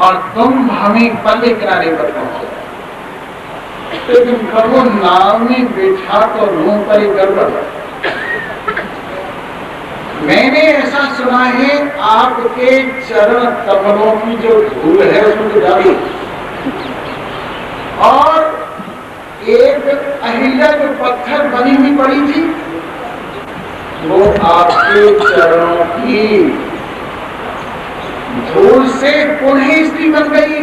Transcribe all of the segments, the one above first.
और तुम हमें पल्ले किनारे पर पहुंचो। लेकिन प्रभु नाव में बैठा तो मुंह पर ही गड़बड़। मैंने ऐसा सुना है आपके चरण कमलों की जो धूल है उसमें तो डाली, और एक अहिल्या जो पत्थर बनी हुई पड़ी थी वो आपके चरणों की धूल से पुनः स्त्री बन गई।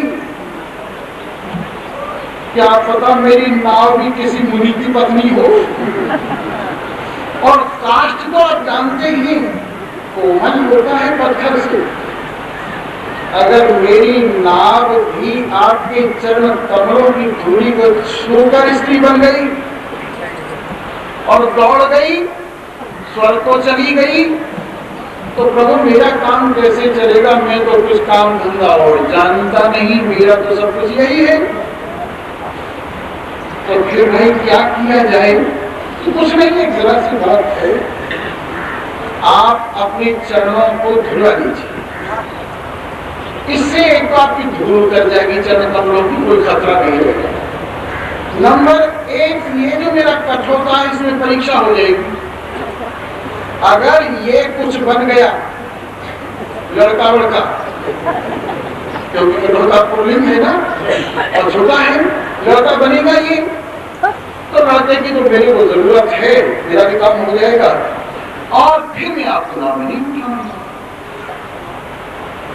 क्या पता मेरी नाव भी किसी मुनि की पत्नी हो। और काष्ठ तो आप जानते ही कोमल होता है पत्थर से। अगर मेरी नाव भी आपके चरण कमलों की धूली को छूकर स्त्री बन गई और दौड़ गई, स्वर्ग को चली गई, तो प्रभु मेरा काम कैसे चलेगा? मैं तो कुछ काम धंधा और जानता नहीं, मेरा तो सब कुछ यही है। तो फिर भाई क्या किया जाए? तो कुछ नहीं, एक जरा सी बात है, आप अपने चरणों को धुलवा दीजिए। इससे एक तो आपकी धूल कर जाएगी, चरण कमलों की कोई खतरा नहीं रहेगा। नंबर एक, ये जो मेरा कठोरता है इसमें परीक्षा हो जाएगी। अगर ये कुछ बन गया लड़का वड़का, क्योंकि लड़का पुल्लिंग है ना और छोटा है, लड़का बनेगा ये, तो लड़के की तो मेरी को जरूरत है, मेरा भी काम हो जाएगा और फिर मैं आपको नाम नहीं उठाऊंगा।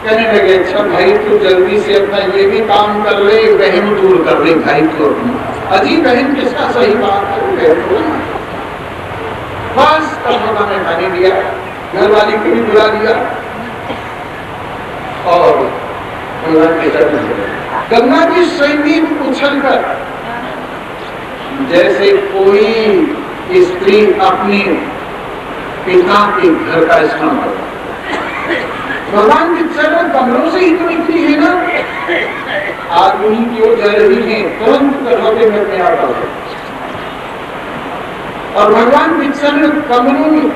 कहने लगे अच्छा भाई तू जल्दी से अपना ये भी काम कर ले, बहन दूर कर ले भाई को। अजी बहन किसका सही बात है? बस कठोरता में पानी दिया, घर वाली को भी बुला दिया और गंगा की सैनी उछल कर जैसे कोई स्त्री अपने पिता के घर का स्नान करता, भगवान के चरण कमलों से ही तो निकली है ना। आदमी की ओर जा रही है, तुरंत कठौते में अपने आप आ, और भगवान के चरण कमलों में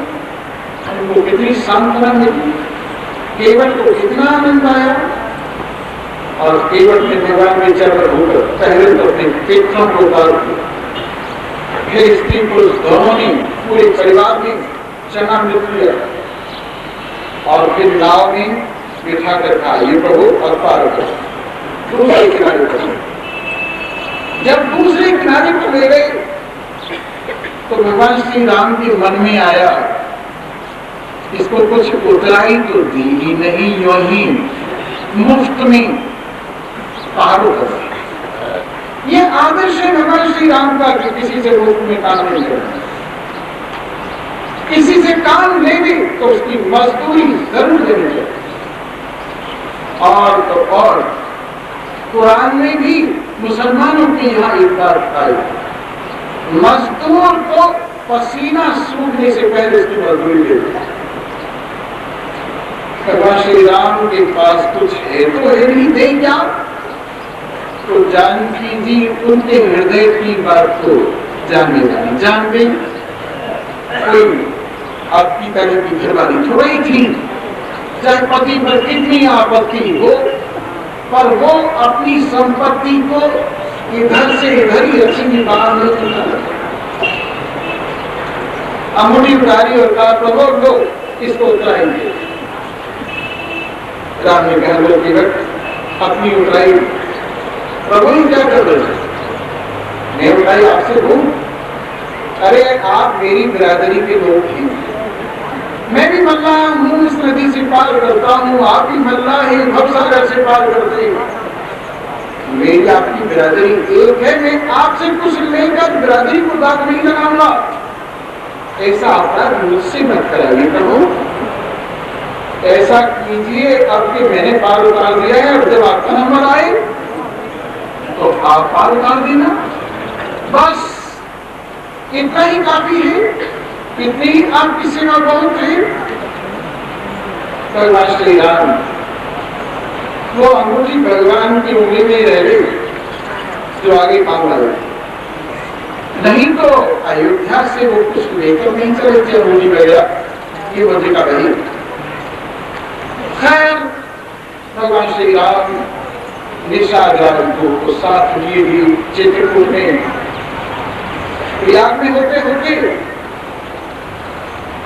हमको कितनी सांत्वना मिली, केवल को कितना आनंद आया। और केवल में भगवान के चरण होकर पहले तो अपने पेटों को उतार दिया, फिर स्त्री पुरुष दोनों ने, पूरे परिवार ने चना मृत लिया और फिर नाव में बिठा कर कहा ये प्रभु और पार करो, दूसरे किनारे पर। जब दूसरे किनारे पर ले गए तो भगवान श्री राम के मन में आया इसको कुछ उतराई तो दी ही नहीं, यो ही मुफ्त में पार कर। ये आदर्श है भगवान श्री राम का कि किसी से मुफ्त में काम नहीं करना, किसी से काम ले दे तो उसकी मजदूरी जरूर देनी चाहिए। और तो और कुरान में भी मुसलमानों के यहाँ एक बात आई, मजदूर को पसीना सूखने से पहले उसकी मजदूरी दे। भगवान श्री राम के पास कुछ है तो है नहीं, दे क्या? तो जानकी जी उनके हृदय की बात को जान गई। कोई आपकी तरह की घरवाली थोड़ी थी, चाहे पति पर कितनी आपत्ति हो, पर वो अपनी संपत्ति को इधर से इधर ही रखेंगी, बाहर नहीं चलता। अमुड़ी उतारी और कहा प्रभु लो इसको उतराएंगे। राम ने कहा लो टिकट अपनी उतराई। प्रभु ही क्या कर रहे? मैं उठाई आपसे हूं? अरे आप मेरी बिरादरी के लोग हैं, मैं भी मल्लाह हूँ, इस नदी से पार करता हूँ, आप भी मल्लाह है, भवसागर से पार करते हैं, मेरी आपकी बिरादरी एक है, मैं आपसे कुछ लेकर बिरादरी को दाग नहीं लगाऊंगा। ऐसा अपराध मुझसे मत कराइए प्रभु, ऐसा कीजिए अब कि मैंने पार उतार दिया है और जब आपका नंबर आए तो आप पार उतार देना, बस इतना ही काफी है, इतनी ही आपकी सेवा बहुत है। भगवान श्री राम वो अंगूठी भगवान की उंगली में रह गई जो आगे काम लगा, नहीं तो अयोध्या से वो कुछ लेकर नहीं चले थे अंगूठी वगैरह, ये मुझे का नहीं। खैर भगवान श्री राम निशाचर को साथ लिए भी चित्रकूट में प्रयाग में होते होते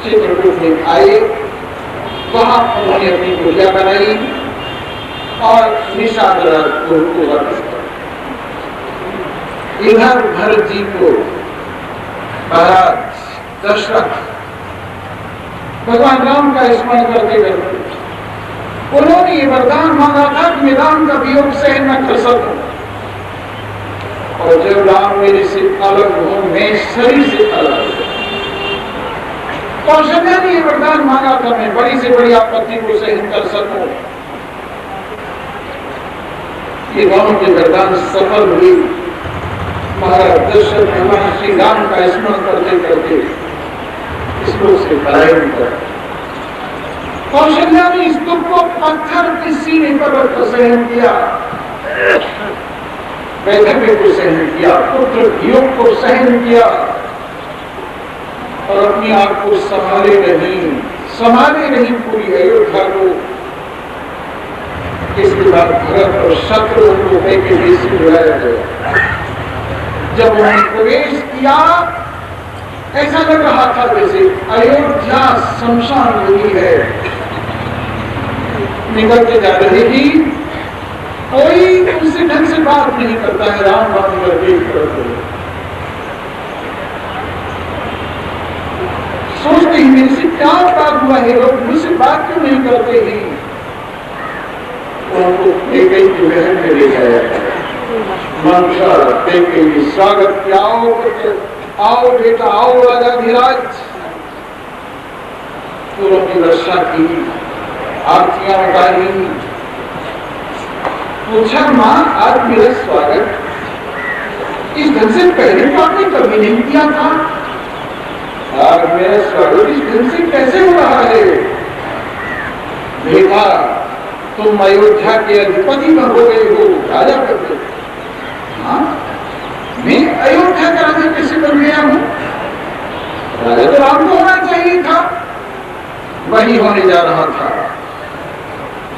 चित्रकूट में आए। वहां उन्होंने अपनी पूजा बनाई और निशाचर को वर्णित किया। इधर भरत जी को महाराज दशरथ भगवान राम का स्मरण करते करते उन्होंने ये वरदान मांगा था कि मैं राम का वियोग सहन न कर सकूं, और जब राम मेरे से अलग हो, मैं शरीर से अलग हो। कौशल्या ने ये वरदान मांगा था मैं बड़ी से बड़ी आपत्ति को सहन कर सकूं। ये दोनों के वरदान सफल हुई। महाराज दशरथ भगवान श्री राम का स्मरण करते करते इसको से पलायन कर। कौशल्या ने इस दुख को पत्थर के सीने पर रख सहन किया, वैधव्य को सहन किया, पुत्र वियोग को सहन किया और अपनी आप को संभाले नहीं पूरी अयोध्या को। इसके बाद भरत और शत्रुओं को के देश में बुलाया गया। जब उन्होंने प्रवेश किया ऐसा लग रहा था जैसे अयोध्या शमशान भूमि है। निकल के जा रही थी, कोई उनसे ढंग से बात नहीं करता है, राम राम करके सोचते ही मेरे से क्या बात हुआ है, लोग मुझसे बात क्यों नहीं करते ही। उनको कैकेयी की महल में ले जाया मंशा कैकेयी स्वागत किया, आओ बेटा आओ राजा धीराज। पूरों की रक्षा की, आरतियां उतारी, पूछा मां आज मेरा स्वागत इस ढंग से पहले तो आपने कभी नहीं किया था, आज मेरा स्वागत इस ढंग से कैसे हो रहा है। बेटा तुम अयोध्या के अधिपति में हो गए हो, राजा बन गए। हाँ मैं अयोध्या का राजा कैसे बन गया हूँ? राजा तो राम को होना चाहिए था, वही होने जा रहा था,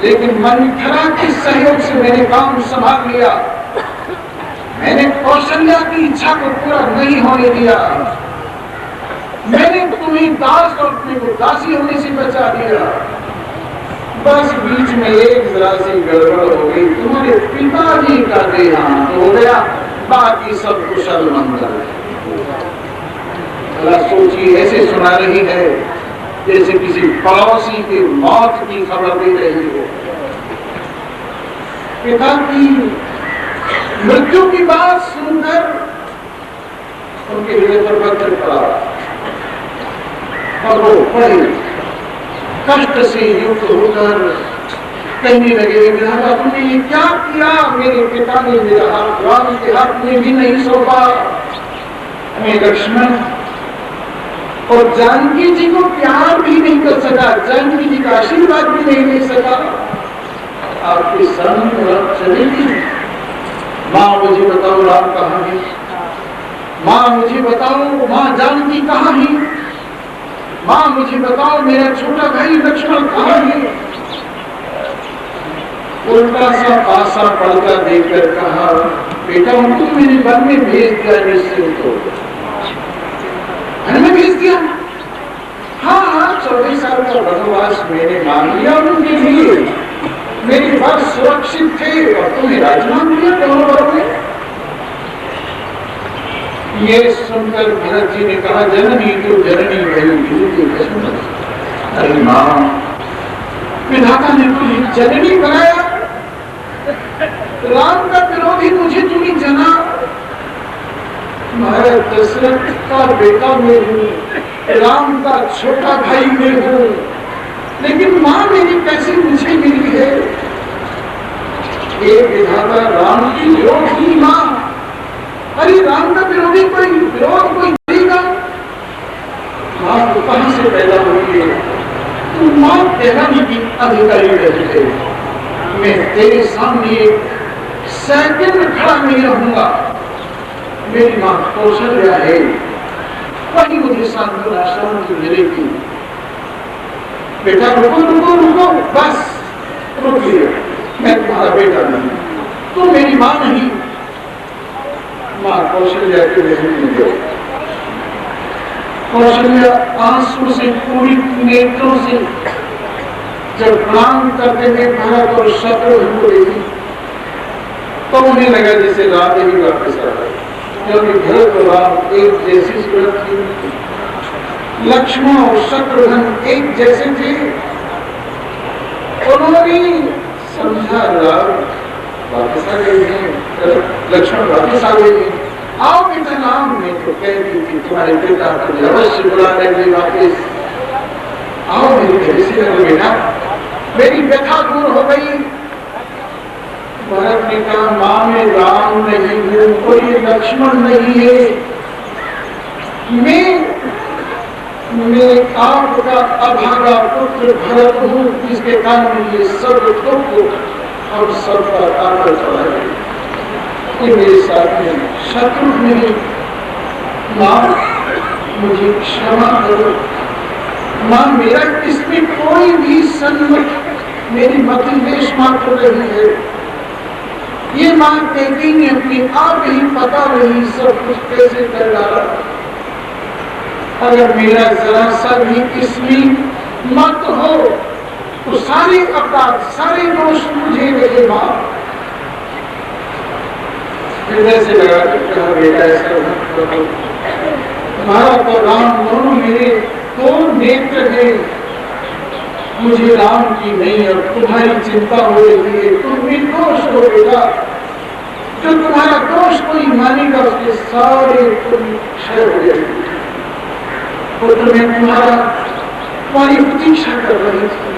लेकिन मंथरा के सहयोग से मैंने काम संभाल लिया। मैंने कौशल्या की इच्छा को पूरा नहीं होने दिया। मैंने तुम्हें दास और अपने को दासी होने से बचा दिया। बस बीच में एक जरा सी गड़बड़ हो गई, तुम्हारे पिताजी का देहांत हो गया, बाकी सब कुशल मंगल। सोचिए ऐसे सुना रही है जैसे किसी पड़ोसी की मौत की खबर दे रही हो। पिता की मृत्यु की बात सुनकर उनके हृदय पर पत्थर पड़ा और वो बड़े कष्ट से युक्त होकर कहने लगे, विधाता तुमने ये क्या किया? मेरे पिता ने मेरा हाथ राम के हाथ में भी नहीं सौंपा। मैं लक्ष्मण और जानकी जी को प्यार भी नहीं कर सका, जानकी जी का आशीर्वाद भी नहीं ले सका। आपके सामने चलेगी। माँ मुझे बताओ राम कहाँ है? माँ मुझे बताओ माँ जानकी कहाँ है? माँ मुझे बताओ मेरा छोटा भाई लक्ष्मण कहाँ है? उल्टा सा पासा पड़ता देखकर कहा, बेटा उनको मेरे वन में भेज दिया, निश्चिंत हो में भेज दिया। हाँ हाँ 24 साल का वनवास मैंने मान लिया उनके लिए, मेरे वर्ष सुरक्षित थे और तुम्हें राजमान दिया दोनों वर्ग में। ये सुनकर भरत जी ने कहा, जननी तो जननी भई। अरे माँ विधाता ने तुझे जननी बनाया, राम का विरोधी मुझे तुम्हें जना। महाराज दशरथ का बेटा मैं हूँ, राम का छोटा भाई मैं हूँ, लेकिन माँ मेरी कैसे मुझे मिली है? ये विधाता राम की विरोधी माँ। अरे राम का विरोधी कोई विरोध कोई करेगा? माँ तो कहां से पैदा हुई है? तू माँ कहलाने की अधिकारी रही है। मैं तेरे सामने एक सेकंड खड़ा नहीं रहूंगा। मेरी माँ कौशल्या है, वही मुझे सांत्वना शांति मिलेगी। बेटा रुको रुको रुको, बस रुक लिया, मैं तुम्हारा बेटा नहीं, तुम मेरी मां नहीं। मां कौशल्या के नहीं गई। कौशल्या आंसू से पूरी नेत्रों से जब प्रणाम करते हुए भरत और शत्रुघ्न को देखी तो उन्हें लगा जैसे रात ही वापस आ गए, क्योंकि भरत और राम एक जैसी सूरत थी, लक्ष्मण और शत्रुघ्न एक जैसे थे। उन्होंने समझा राम वापस आ गए हैं, लक्ष्मण वापस आ गए हैं, आओ पिता। नाम ने तो कह दी थी तुम्हारे पिता को अवश्य बुला लेंगे वापिस, आओ मेरी घर से लगो बेटा, मेरी व्यथा दूर हो गई। भरत ने कहा मां में राम नहीं हूं, कोई लक्ष्मण नहीं है, मैं आपका अभागा पुत्र भरत हूं, जिसके कारण ये सब दुख और सब पर आकर चला गया। मेरे साथ में शत्रु नहीं, मां मुझे क्षमा करो। मां मेरा इसमें कोई भी सन्मत, मेरी मति देश मात्र नहीं है। ये मां कहती है अपनी आप ही पता नहीं सब कुछ कैसे कर डाला। अगर मेरा जरा सा भी इसमें मत हो तो सारे अपराध सारे दोष मुझे लगे। मां हृदय से लगा कहा बेटा ऐसा मत करो, भारत और राम दोनों मेरे दो नेत्र हैं, मुझे राम की नहीं और तुम्हारी चिंता हो रही है। तुम निर्दोष हो बेटा, जो तुम्हारा दोष कोई मानेगा उसके सारे तुम क्षय हो जाएंगे। पुत्र में तुम्हारी प्रतीक्षा कर रही थी,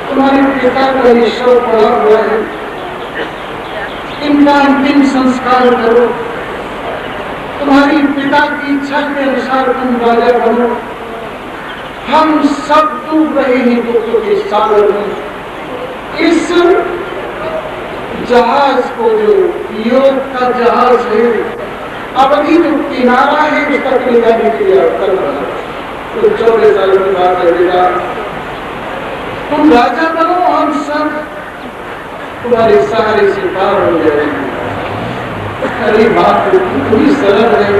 तुम्हारे पिता का ईश्वर पड़ा हुआ है, इनका अंतिम संस्कार करो। तुम्हारी पिता की इच्छा के अनुसार तुम राजा बनो। हम सब डूब रहे हैं दुखों के सागर में। इस जहाज को जो योग का जहाज है, अवधि जो किनारा है उस तक ले जाने के लिए कर रहा है। तो 14 साल की बात है, तुम राजा बनो, हम सब तुम्हारे सहारे से पार हो जाएंगे। अरे बात पूरी सरल है,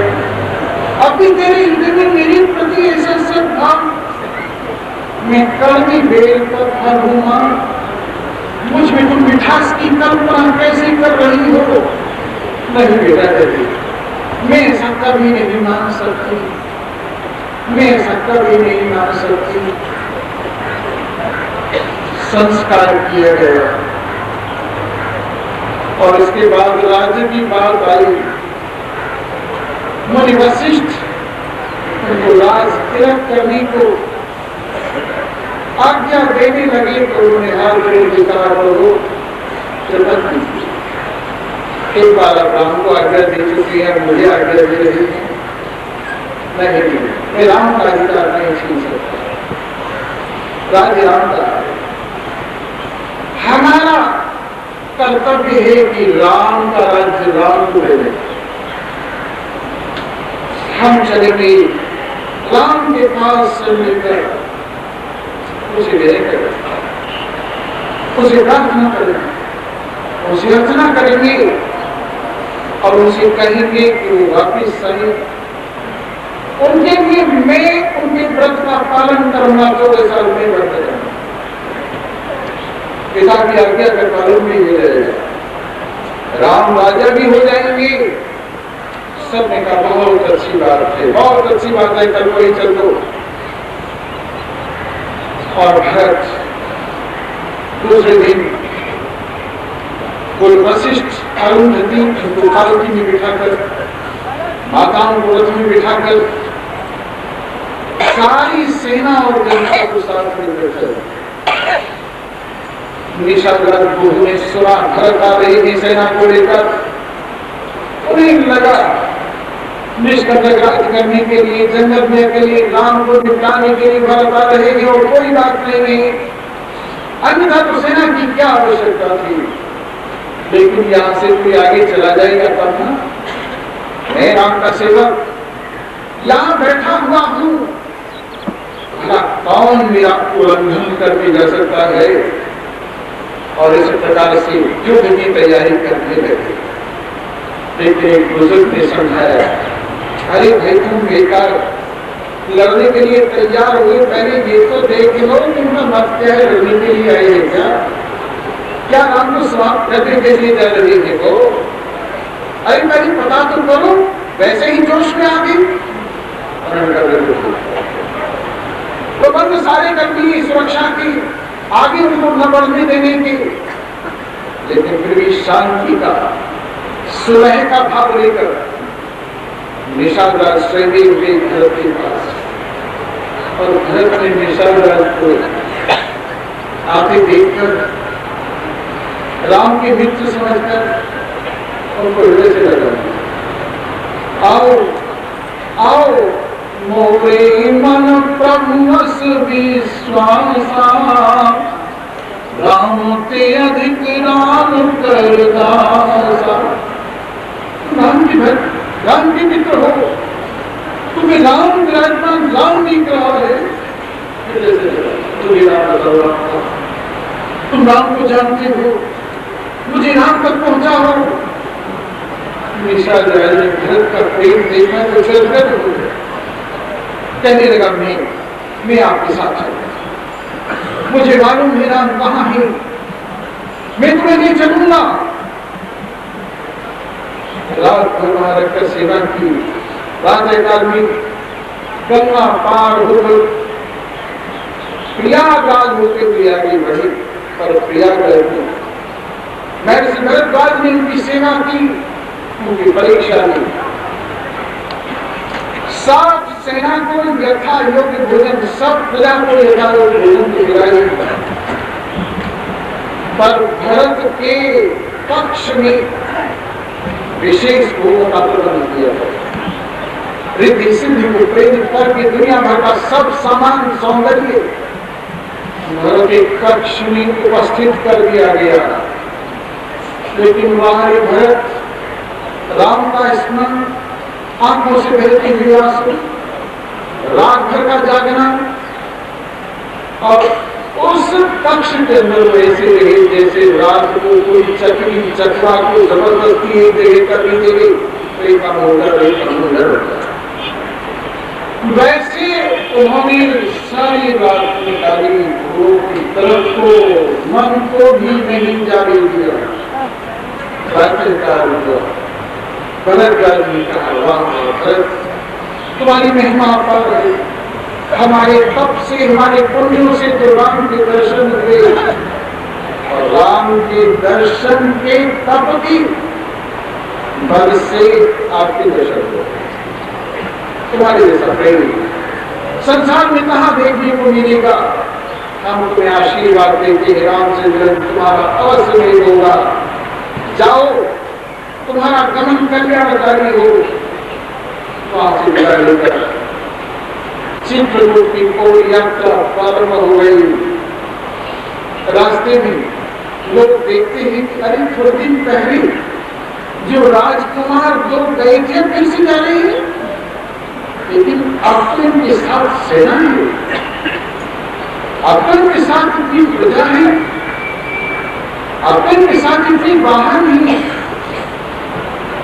अभी तेरे हृदय में मेरे प्रति ऐसा सब भाव, मैं कड़वी बेल पर फल हूं मां, मुझ में तुम मिठास की कल्पना कैसे कर रही हो। नहीं बेटा कहती, मैं ऐसा कभी नहीं मान सकती, मैं ऐसा कभी नहीं मान सकती। संस्कार किया गया और इसके बाद राज्य की बात आई। मुनि वशिष्ठ उनको राज तिलक करने को आज्ञा देने लगे तो उन्होंने हाथ जोड़ दिखा करो। एक बार अब राम को आज्ञा दे चुकी है, मुझे आज्ञा दे रही है, नहीं मैं राम का अधिकार नहीं छीन सकता, राज्य राम का। हमारा कर्तव्य है कि राम का राज्य राम को दे दें। हम चलेंगे राम के पास से मिलकर उसे लेकर उसे प्रार्थना करेंगे, उसे अर्चना करेंगे और उसे कहेंगे कि वो वापिस आए। उनके लिए मैं उनके व्रत का पालन करूंगा, 14 साल में व्रत करूंगा, पिता की आज्ञा का पालन भी हो जाएगा, राम राजा भी हो जाएंगे। सबने कहा बहुत अच्छी बात है, बहुत अच्छी बात है, कल वही चल दो। और भरत दूसरे दिन कुल वशिष्ठ अरुंधति को पालकी में बिठाकर, माताओं को रथ में बिठाकर सारी सेना और जनता को साथ में बैठा। निशाग्रह ने सुना भरत आ रही थी सेना को लेकर, उन्हें लगा निष्कर्ष करने के लिए, जंगल में के लिए, राम को निपटाने के लिए भरत आ रहे थे और कोई बात नहीं है, अन्यथा तो सेना की क्या आवश्यकता थी। लेकिन यहाँ से कोई आगे चला जाएगा तब ना, मैं राम का सेवक यहाँ बैठा हुआ हूँ, कौन मेरा उल्लंघन करके जा सकता है। और इस प्रकार से युद्ध की तैयारी करने लगे। लेकिन एक बुजुर्ग ने समझाया, अरे भाई तुम बेकार लड़ने के लिए तैयार हुए, पहले ये तो देख लो तुमका मत क्या है, लड़ने के लिए आए हैं क्या राम को समाप्त करने के लिए जा रहे थे वो? अरे पहले पता तो करो, वैसे ही जोश में आ गई। तो बंद सारे कर दिए सुरक्षा की, आगे उनको न बढ़ने देने की, लेकिन फिर भी शांति का सुलह का भाव लेकर निषादराज स्वयं गए भरत के पास, और भरत ने निषादराज को आते देखकर राम के मित्र समझकर उनको हृदय से लगा, आओ आओ मोरे मन प्रभु अस विश्वासा, राम ते अधिक राम कर दासा। राम के मित्र हो, तुम्हें राम विराजमान राम दिख रहा है, तुम राम को जानते हो, मुझे राम तक पहुंचा हो। निषादराज ने भरत का प्रेम देखना तो चलकर कहने लगा, मैं आपके साथ चलूंगा, मुझे मालूम है राम कहाँ है, मैं तुम्हें नहीं चलूंगा। रात भर वहां रखकर सेवा की, प्रातःकाल में गंगा पार होकर प्रयागराज होते हुए आगे बढ़े, पर प्रयागराज में महर्षि भरद्वाज ने उनकी सेवा की, उनकी परीक्षा ली। 7 सेना को यथा योग्य भोजन, सब प्रजा को यथा योग्य भोजन की गिराई, पर भरत के पक्ष में विशेष भोजन का प्रबंध किया गया। रिद्धि सिद्धि को प्रेरित करके दुनिया भर का सब सामान सौंदर्य भरत के कक्ष में उपस्थित कर दिया गया। लेकिन वहां भरत राम का स्मरण, आंखों से बहती हुई आंसू, रात भर का जागना, और उस कक्ष के अंदर वैसे रहे जैसे रात को कोई चकरी चकवा को जबरदस्ती एक जगह कर दी गई, एक समुद्र वैसे उन्होंने सारी रात निकाली, की तरफ को मन को भी नहीं जाने दिया। भरद्वाज ने कहा, भरत तुम्हारी महिमा पर है, हमारे तप से, हमारे पुण्यों से तो राम के दर्शन हुए, और राम के दर्शन के तप की बल से आपके दर्शन हुए। तुम्हारे जैसा प्रेम संसार में कहाँ देखने को मिलेगा। हम तुम्हें आशीर्वाद देते हैं, राम से मिलन तुम्हारा अवश्य नहीं होगा, जाओ तुम्हारा गमन कल्याणकारी हो। वहां से विदा लेकर चित्रकूट की पूरी यात्रा प्रारंभ हो गई। रास्ते में लोग देखते हैं कि अरे थोड़े दिन पहले जो राजकुमार जो गए थे फिर से जा रहे हैं, लेकिन अब तो उनके साथ सेना है, अब तो उनके साथ इतनी प्रजा है, अब तो उनके साथ इतनी वाहन है।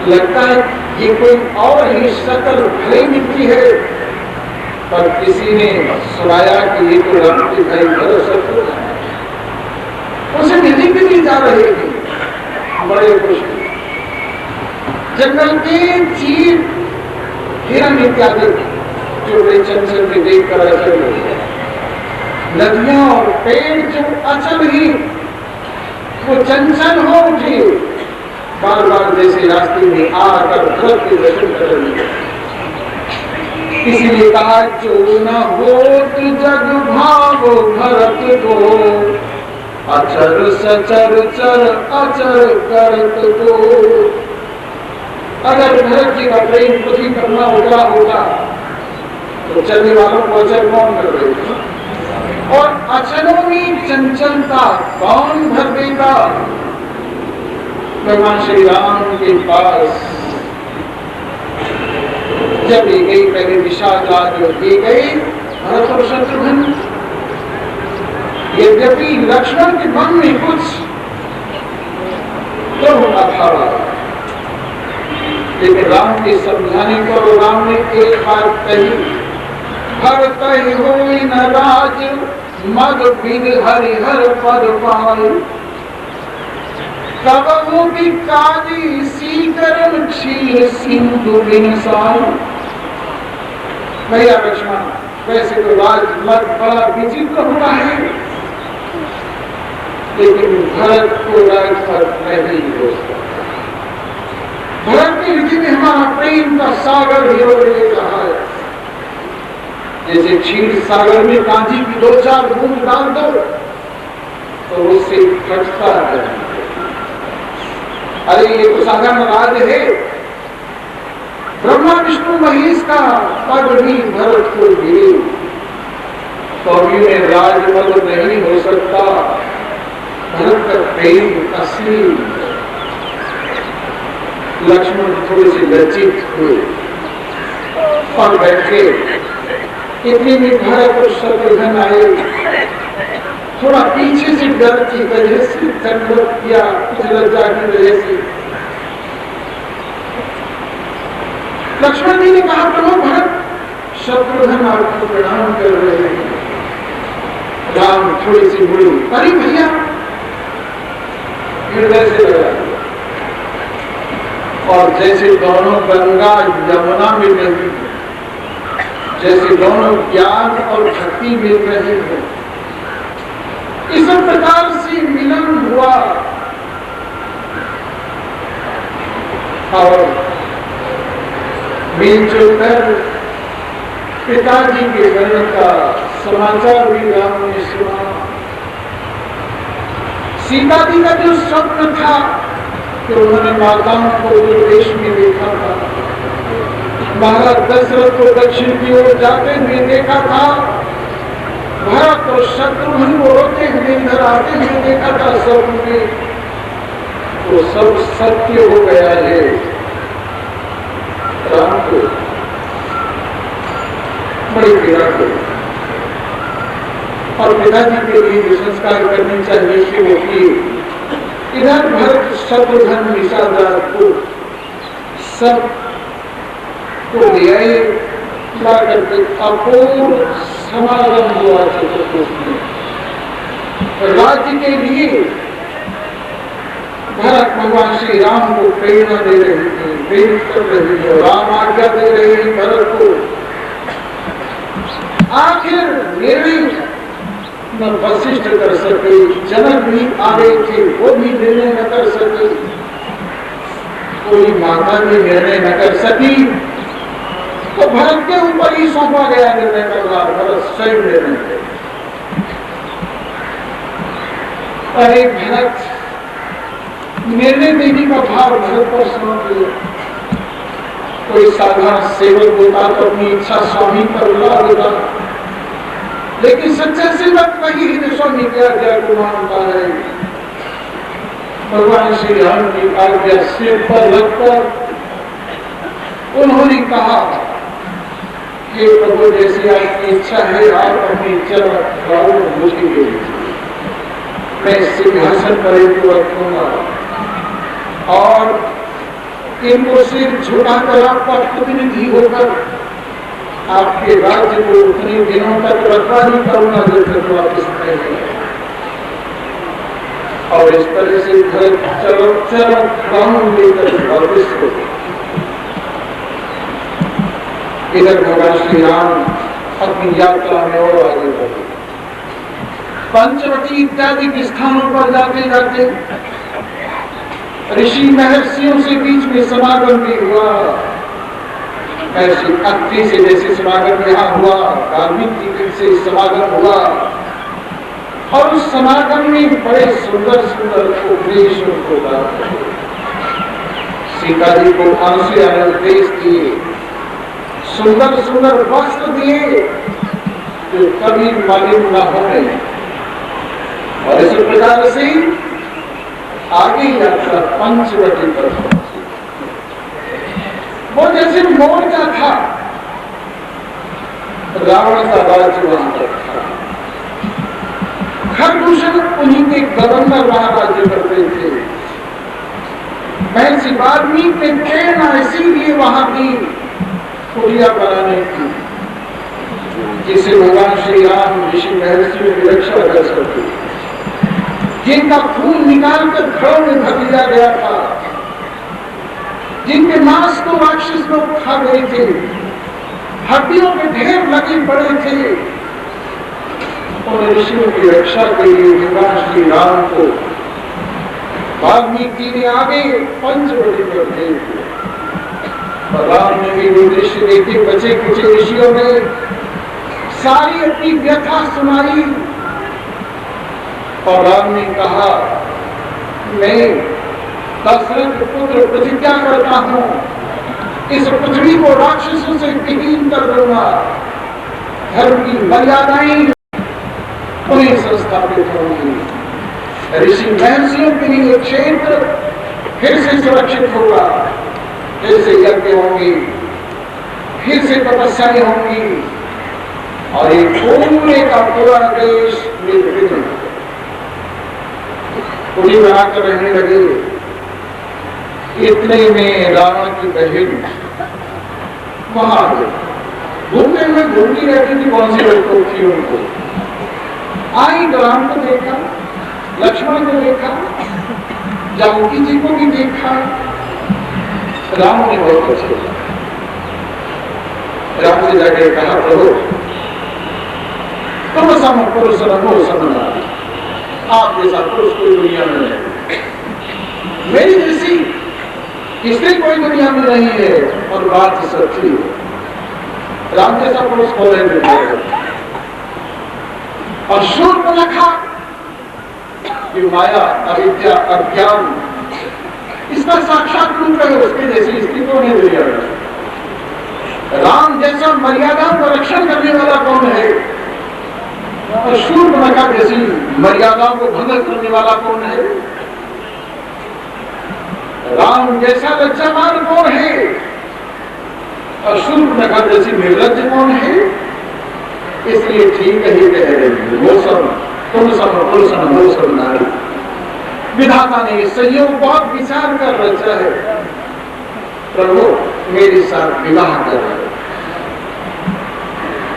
लगता है ये कोई और ही शक्ल भले मिलती है, पर किसी ने सुनाया कि ये तो राम के भाई शत्रु है, उसे मिलने के लिए जा रहे थे। बड़े खुश जंगल के चीर हिरण इत्यादि जो वे चंचल में देख कर अचल हो गए, नदियां और पेड़ जो अचल ही वो चंचल हो उठे, बार बार जैसे रास्ते में आकर भरत के दर्शन कर रहे। इसलिए कहा जो न हो तो जग भावो भरत को, अचर सचर चर अचर करत को। अगर भरत जी का प्रेम पृथ्वी पर न उतरा होता तो चलने वालों को अचर कौन कर देगा, और अचरों में चंचलता कौन भर देगा। भगवान श्री राम के पास जब ये गई, पहले निषादराज ये गए भरत और शत्रुघ्न। यद्यपि लक्ष्मण के मन में कुछ लेकिन राम के समझाने पर राम ने एक बात कही, भरत होई न राज मग बिन हरिहर पद पाए, कबहु भी काजी सीकरम क्षीर सिंधु बिन साई। भैया लक्ष्मण, वैसे तो राजमर्ग बड़ा विचित्र होता है, लेकिन भरत को राजमर्ग नहीं हो सकता। भरत की विधि में हमारा प्रेम का सागर ही ले रहा है। जैसे क्षीर सागर में कांजी की 2-4 बूंद डाल दो तो उससे फटता है। अरे ये तो साधारण राज है, ब्रह्मा विष्णु महेश का पद भी भरत को मिले तो में राजमर्ग नहीं हो सकता। भरत का प्रेम असली। लक्ष्मण थोड़े से लज्जित हुए और बैठे। इतने में भरत और शत्रुघ्न आए। थोड़ा पीछे से डर की वजह से दंडवत किया, कुछ लज्जा की वजह से। लक्ष्मण जी ने कहा, प्रभु भरत, शत्रुघ्न आपको प्रणाम कर रहे हैं। राम थोड़ी सी मुड़ी, अरे भैया, हृदय से लगा। और जैसे दोनों गंगा यमुना मिल रही, जैसे दोनों ज्ञान और भक्ति मिल रहे हैं, इस प्रकार से मिलन हुआ। और मिलजुल कर पिताजी के मरण का समाचार भी राम ने सुना। सीता जी का जो स्वप्न था कि उन्होंने माताओं को देश में देखा था, महाराज दशरथ को दक्षिण की ओर जाते हुए देखा था, भरत और शत्रुघ्न को रोते हुए इधर आते हुए देखा था स्वप्न में, तो सब सत्य हो गया है। राम को बड़ी पीड़ा को और पिताजी के लिए जो संस्कार करनी चाहिए कि वो किए। इधर भरत शत्रुघ्न निषाद को सब को ले आए, ला करके अपूर्व समागम हुआ चित्रकूट में। राज्य के लिए भरत भगवान श्री राम को प्रेरणा दे रहे हैं, प्रेरित कर रहे हैं, राम आज्ञा दे रहे हैं भरत को। आखिर निर्णय न वशिष्ठ कर सके, जनक भी आ गए थे, वो भी निर्णय न कर सके, कोई माता भी निर्णय न कर सकी, तो भरत के ऊपर ही सौंपा गया निर्णय करना। भरत स्वयं निर्णय। अरे भरत, निर्णय देने का भाव भरत पर सौंप दिया। कोई साधारण सेवक होता तो अपनी इच्छा स्वामी पर उड़ा देता, लेकिन सच्चा सेवक वही है जो स्वामी की आज्ञा को मानता है। भगवान श्री राम की आज्ञा सिर पर रखकर उन्होंने कहा कि प्रभु जैसी आपकी इच्छा है आप अपनी चरण मुझे दे दीजिए, मैं सिंहासन पर इनको रखूंगा और इनको सिर झुकाकर आपका प्रतिनिधि होकर आपके राज्य को उतने दिनों तक रखा ही करूंगा जब तक वापिस नहीं। और इस तरह से चरण लेकर वापिस हो। इधर भगवान श्री राम अपनी यात्रा में और आगे बढ़े। पंचवटी इत्यादि के स्थानों पर जाते जाते ऋषि महर्षियों से बीच में समागम भी हुआ। महर्षि अत्रि से जैसे समागम यहाँ हुआ, वाल्मीकि जी से समागम हुआ और उस समागम में बड़े सुंदर सुंदर उपदेश उनको प्राप्त। सीता जी को अनुसूया ने उपदेश दिए, सुंदर सुंदर वस्त्र दिए जो कभी मालूम न होने, और इस प्रकार से आगे यात्रा पंचवटी पर पहुंची। वो जैसे मोर्चा था, रावण का राज्य वहां पर था, खरदूषण उन्हीं के गवर्नर वहां राज्य करते थे। महर्षि महर्षि वाल्मीकि ने प्रेरणा इसीलिए वहां की कुटिया बनाने की, जिसे भगवान श्री राम ऋषि महर्षियों की रक्षा कर सके, जिनका खून निकालकर घरों में भर दिया गया था, जिनके मांस को राक्षस लोग खा गए थे, हड्डियों के ढेर लगे पड़े थे, उन ऋषियों की रक्षा के लिए भगवान श्री राम को वाल्मीकि ने आगे पंचवटी में भेज दिया। और राम ने भी वो दृश्य देखे, बचे कुछ ऋषियों ने सारी अपनी व्यथा सुनाई और राम ने कहा, मैं दशरथ पुत्र प्रतिज्ञा करता हूं, इस पृथ्वी को राक्षसों से विहीन कर दूंगा, धर्म की मर्यादाएं उन्हें संस्थापित होंगी, ऋषि महर्षियों के लिए क्षेत्र फिर से सुरक्षित होगा, फिर से यज्ञ होंगे, फिर से तपस्याएं होंगी और एक पूरे का पूरा देश निर्विघ्न पूरी बनाकर रहने लगे। इतने में रावण की बहन वहां आ गई, घूमते हुए घूमती रहती थी, कौन सी लड़कों थी उनको आई, तो राम को देखा, लक्ष्मण को देखा, जानकी जी को भी देखा। राम ने बहुत अच्छा लगा, राम से जाकर कहा, प्रभु तुम सम पुरुष रहो समना, आप जैसा पुरुष कोई दुनिया में नहीं, मेरी जैसी स्त्री कोई दुनिया में नहीं है, और बात सच्ची है, राम जैसा पुरुष कोई नहीं है। और शूर्पणखा की माया, अविद्या, अज्ञान, इसका साक्षात रूप है, उसके जैसी स्त्री को नहीं दुनिया में। राम जैसा मर्यादा का रक्षण करने वाला कौन है, और शूर्पणखा जैसी मर्यादाओं को भंग करने वाला कौन है। राम जैसा लज्जावान कौन है, और शूर्पणखा जैसी निर्लज्ज कौन है। इसलिए ठीक ही कह रहे, वो सब तुम सब पुरुष वो सब नारी। विधाता ने संयोग बहुत विचार कर रचा है, प्रभु मेरे साथ विवाह कर रहे।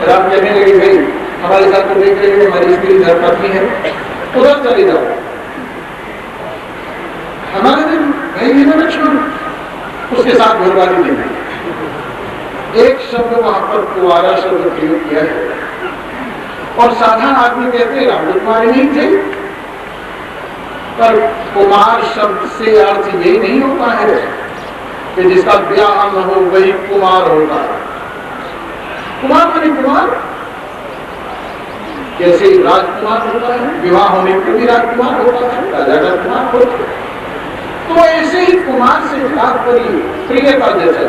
राम कहने लगे, भाई हमारे साथ तो देख रहे हो, हमारी स्त्री धर्मपत्नी है, उधर चले जाओ। हमारे दिन भाई है ना लक्ष्मण, उसके साथ घरवाली देना। एक शब्द वहां पर कुंवारा शब्द प्रयोग किया है, और साधारण आदमी कहते राम कुमारी नहीं थे, पर कुमार शब्द से अर्थ यही नहीं होता है कि जिसका ब्याह न हो वही कुमार होगा। कुमार माने कुमार, जैसे राजकुमार होता है, विवाह होने पर भी राजकुमार होता है, राजा का कुमार होता है, तो ऐसे ही कुमार से तात्पर्य प्रियता जैसा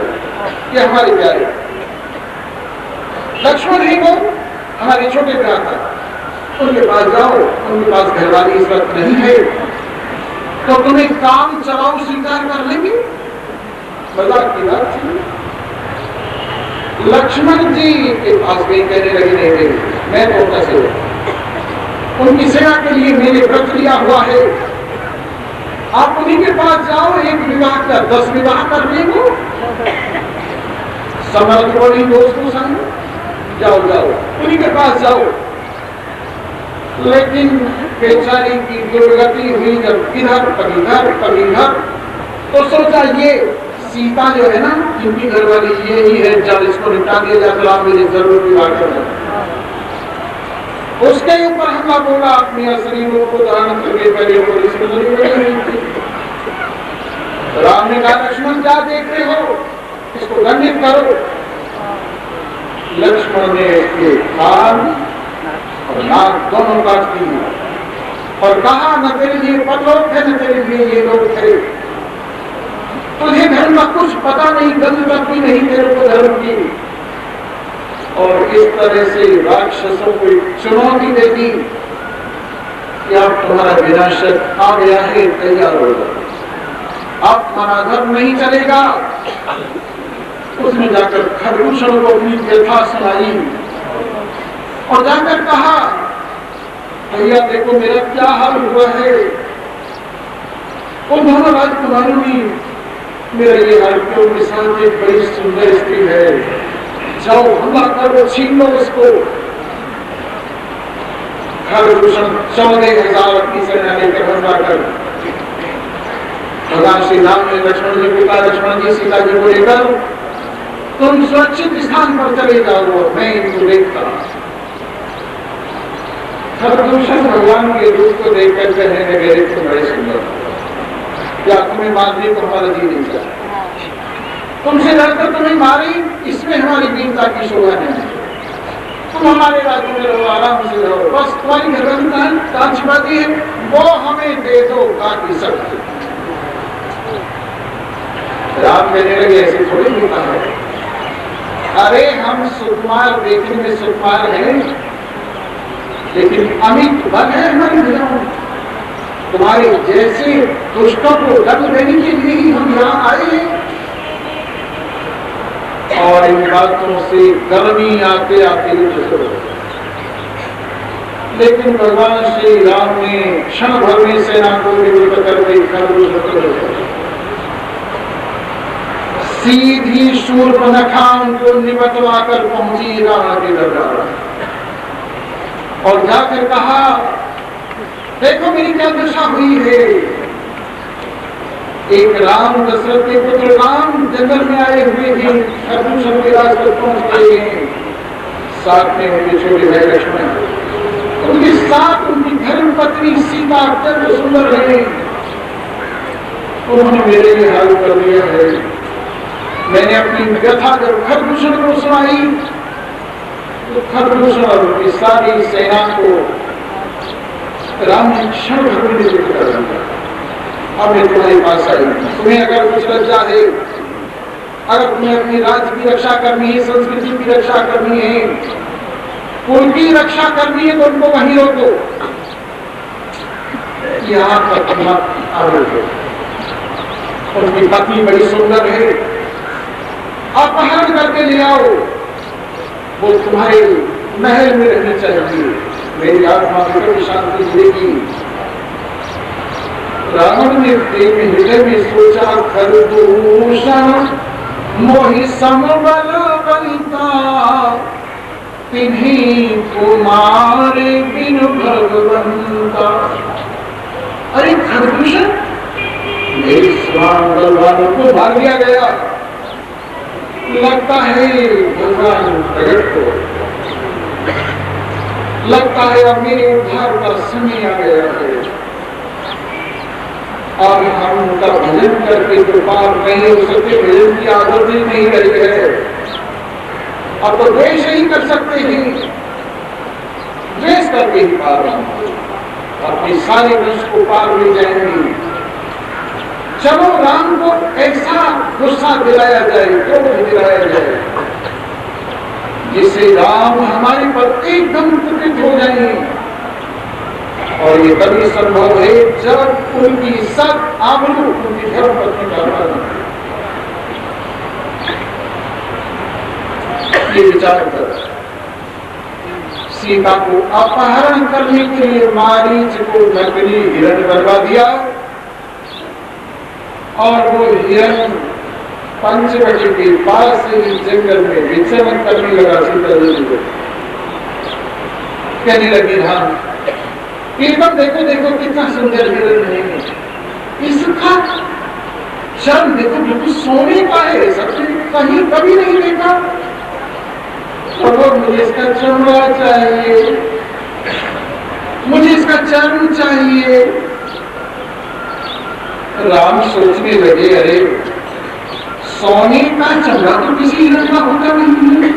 कि हमारे प्यारे लक्ष्मण ही वो हमारे छोटे भ्राता, उनके पास जाओ, उनके पास घरवाली इस वक्त नहीं है, तो तुम्हें काम चलाओ स्वीकार कर लेंगे। मजाक की बात थी। लक्ष्मण जी के पास गई, कहने लगी नहीं, मैं तो उनका सेवक, उनकी सेवा के लिए मैंने व्रत लिया हुआ है, आप उन्हीं के पास जाओ, एक विवाह का 10 विवाह कर लेंगे, समर्थ वाली दोस्तों संग जाओ जाओ, उन्हीं के पास जाओ। लेकिन बेचारी की दुर्गति हुई, जब इधर कभी इधर, तो सोचा ये सीता जो है ना, जिनकी घरवाली ये ही है, जब इसको निपटा दिया जाए तो मेरी जरूर विवाह करना। उसके ऊपर हमला बोला, अपनी शरीरों को धारण करके पहले राम ने कहा, लक्ष्मण क्या देख रहे हो, इसको दंडित करो। लक्ष्मण ने इसके कान और नाक दोनों काट दिए और कहा, न तेरे लिए परलोक है, न तेरे लिए ये लोग थे, तुझे धर्म का कुछ पता नहीं, गंध तक भी नहीं तेरे को धर्म की। और इस तरह से राक्षसों को चुनौती देती कि अब तुम्हारा विनाशक आ गया है, तैयार हो जाओ, अब तुम्हारा धर्म नहीं चलेगा। उसने जाकर खरदूषण को अपनी व्यथा सुनाई और जाकर कहा, भैया देखो मेरा क्या हाल हुआ है। उन दोनों राजकुमारों ने मेरा ये हल्कियों के साथ एक बड़ी सुंदर स्त्री है, जाओ हमला कर वो छीन लो उसको। खरदूषण 14,000 अपनी सेना लेकर हमला कर भगवान श्री राम ने लक्ष्मण जी को कहा, लक्ष्मण जी सीता जी को लेकर तुम सुरक्षित स्थान पर चले जाओ, मैं इनको देखता। खरदूषण भगवान के रूप को देखकर कहने लगे, तुम बड़े सुंदर, क्या तुम्हें मारने को हमारा जी नहीं चाहता, तुमसे लड़कर तुम्हें मारी, इसमें हमारी वीरता की शोभा नहीं। तुम हमारे राज्य में रहो, आराम से रहो, बस तुम्हारी घर छिपाती है वो हमें दे दो, बाकी सब। राम कहने लगे, ऐसे थोड़ी होता है, अरे हम सुकुमार देखने में सुकुमार हैं, लेकिन अमित बल है हमारी भुजाओं में। तुम्हारे जैसे दुष्टों को दंड देने के लिए ही हम यहाँ आए हैं। और इन बातों से गर्मी आते आते लेकिन भगवान श्री राम ने क्षण भर में सेना को विरुद्ध कर सीधी शूर्पणखा उनको निबटवा कर पहुंची रावण के दरबार और जाकर कहा, देखो मेरी क्या दशा हुई है। एक राम दशरथ के पुत्र राम जंगल में आए हुए थे, खरदूषण के राज तक पहुंच गए हैं, साथ में उनके छोटे भाई लक्ष्मण, उनके साथ उनकी धर्म पत्नी सीता अत्यंत सुंदर है। उन्होंने मेरे लिए हाल कर दिया है। मैंने अपनी व्यथा जब खरदूषण को सुनाई तो खरदूषण और उनकी सारी सेना को राम ने क्षण भर में निवृत्त कर दिया। अब मैं तुम्हारे पास आई, तुम्हें अगर कुछ लज्जा है, अगर तुम्हें अपने राज्य की रक्षा करनी है, संस्कृति की रक्षा करनी है, कुल की रक्षा करनी है, तो उनको वहीं रोको, यहाँ तक मत आओ। उनकी पत्नी बड़ी सुंदर है, अपहरण करके ले आओ, वो तुम्हारे महल में रहनी चाहिए, मेरी आत्मा को शांति मिलेगी। रावण ने प्रेम हृदय में सोचा, खरदूषण मोहि समबल बनता, तिन्हीं कुमारे बिन भगवंता। अरे खरदूषण, मेरे स्वान बलवानों को मार दिया गया, लगता है भगवान प्रकट को, लगता है अब मेरे उद्धार का समय आ गया है। और हम उनका भजन करके तो पार नहीं हो सकते, भजन की आदत ही नहीं रही है। अब तो द्वेष ही कर सकते हैं, द्वेष करके ही पार होंगे, अपने सारे वंश को पार ले जाएंगे। चलो राम को ऐसा गुस्सा दिलाया जाए, क्रोध दिलाया जाए, जिससे राम हमारे पर एकदम कुपित हो जाएंगे। और ये तभी संभव है जब उनकी सब आबरू उनकी धर्म पत्नी का पालन। ये विचार कर सीता को अपहरण करने के लिए मारीच को नकली हिरण बनवा दिया और वो हिरण पंचवटी के पास से जंगल में विचरण करने लगा। सीता जी को कहने लगी, हाँ एकदम देखो देखो कितना सुंदर हिरण है, इसका चर्म देखो बिल्कुल सोने का है, सबसे कहीं कभी नहीं देखा। मुझे इसका चमड़ा चाहिए, मुझे इसका चर्म चाहिए। राम सोचने लगे, अरे सोने का चमड़ा तो किसी हिरण का होता नहीं है,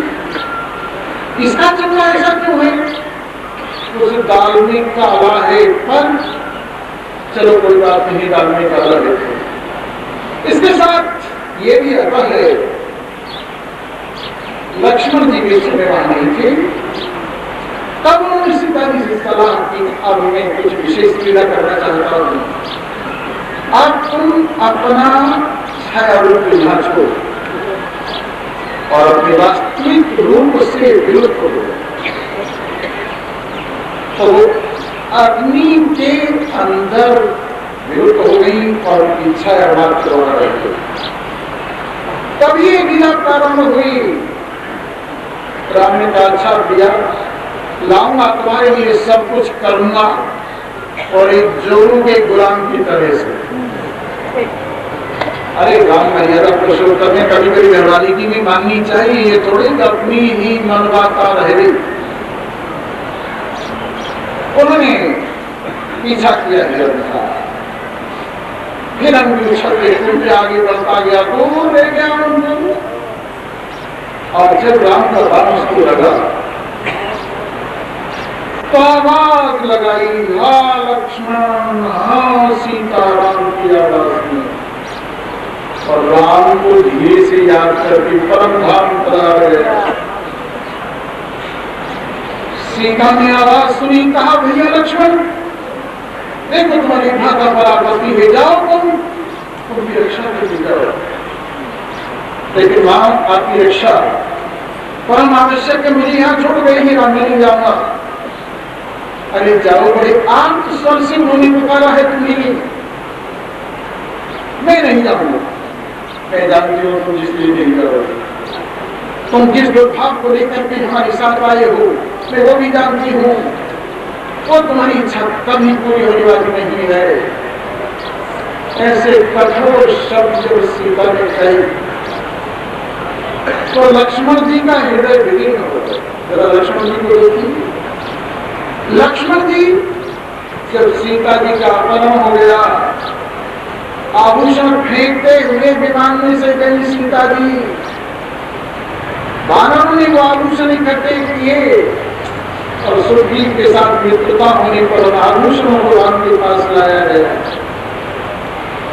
इसका चमड़ा ऐसा क्यों है? उस दाल में काला है, पर चलो कोई बात नहीं, दाल में काला है। इसके साथ ये भी अटल है, लक्ष्मण जी भी समय वहां नहीं थे, तब उन्होंने सीता जी से सलाह की, अब मैं कुछ विशेष क्रीड़ा करना चाहता हूं, अब तुम अपना छाया रूप ना छोड़ो और अपने वास्तविक रूप से विलुप्त हो। तो अग्नि के अंदर विलुप्त हो गई और इच्छा मात्र हो रही। तब ये लीला प्रारंभ हुई। राम ने कहा अच्छा भैया लाऊंगा तुम्हारे लिए सब कुछ करूंगा और एक जोरू के गुलाम की तरह से। अरे राम मर्यादा पुरुषोत्तम में कभी कभी घरवाली की भी माननी चाहिए, ये थोड़ी अपनी ही मनवाता रहे। उन्होंने पीछा किया था, फिर हम उछलते आगे बढ़ता गया, दूर ले गया उनको। और जब राम का बाण उसको लगा तो आवाज लगाई, हाँ लक्ष्मण हाँ सीताराम की आवाज में, और राम को धीरे से याद करके परम धाम पड़ा गया। सीता ने आवाज सुनी, कहा भैया लक्ष्मण देखो तुम्हारी माता परापति है, जाओ तुम उनकी रक्षा करके जाओ। लेकिन मां आपकी रक्षा परम आवश्यक है, मुझे यहाँ छोड़ गई है, मैं नहीं जाऊंगा। अरे जाओ, बड़े आंत स्वर से उन्होंने पुकारा है तुम्हें, मैं नहीं जाऊंगा। मैं जानती हूँ तुम जिसलिए नहीं करोगे, तुम जिस दुर्भाव को लेकर के हमारे साथ आए हो मैं वो भी जानती हूँ, वो तुम्हारी इच्छा कभी पूरी होने वाली नहीं है। ऐसे कठोर शब्द जब सीता ने कहे तो लक्ष्मण जी का हृदय विलीन हो गया। जरा लक्ष्मण जी को देखिए, लक्ष्मण जी जब सीता जी का अपहरण हो गया, आभूषण फेंकते हुए विमान में से गई सीता जी, वानरों ने वो आभूषण इकट्ठे किए और सुग्रीव के साथ मित्रता होने पर आभूषणों को राम के पास लाया गया।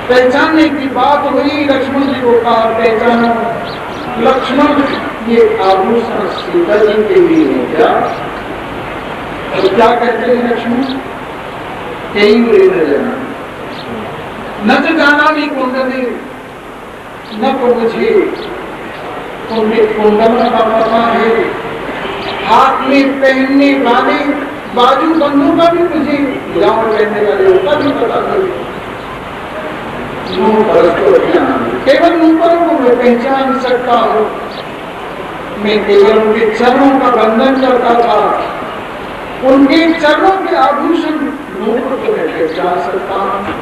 पहचानने की बात हुई, लक्ष्मण जी को कहा पहचानो। लक्ष्मण ये आभूषण सीता जी के लिए है क्या? और क्या कहते हैं लक्ष्मण, कई बुरे न जाना, न तो जाना नहीं कुंडली, न तो मुझे उनके कुंडल का पता है, हाथ में पहनने वाले बाजू बंधों का भी मुझे, गाँव पहनने वाले उनका भी पता नहीं। केवल ऊपर को मैं पहचान सकता हूँ, मैं केवल उनके चरणों का बंधन करता था, उनके चरणों के आभूषण नूपुर को मैं पहचान सकता हूँ,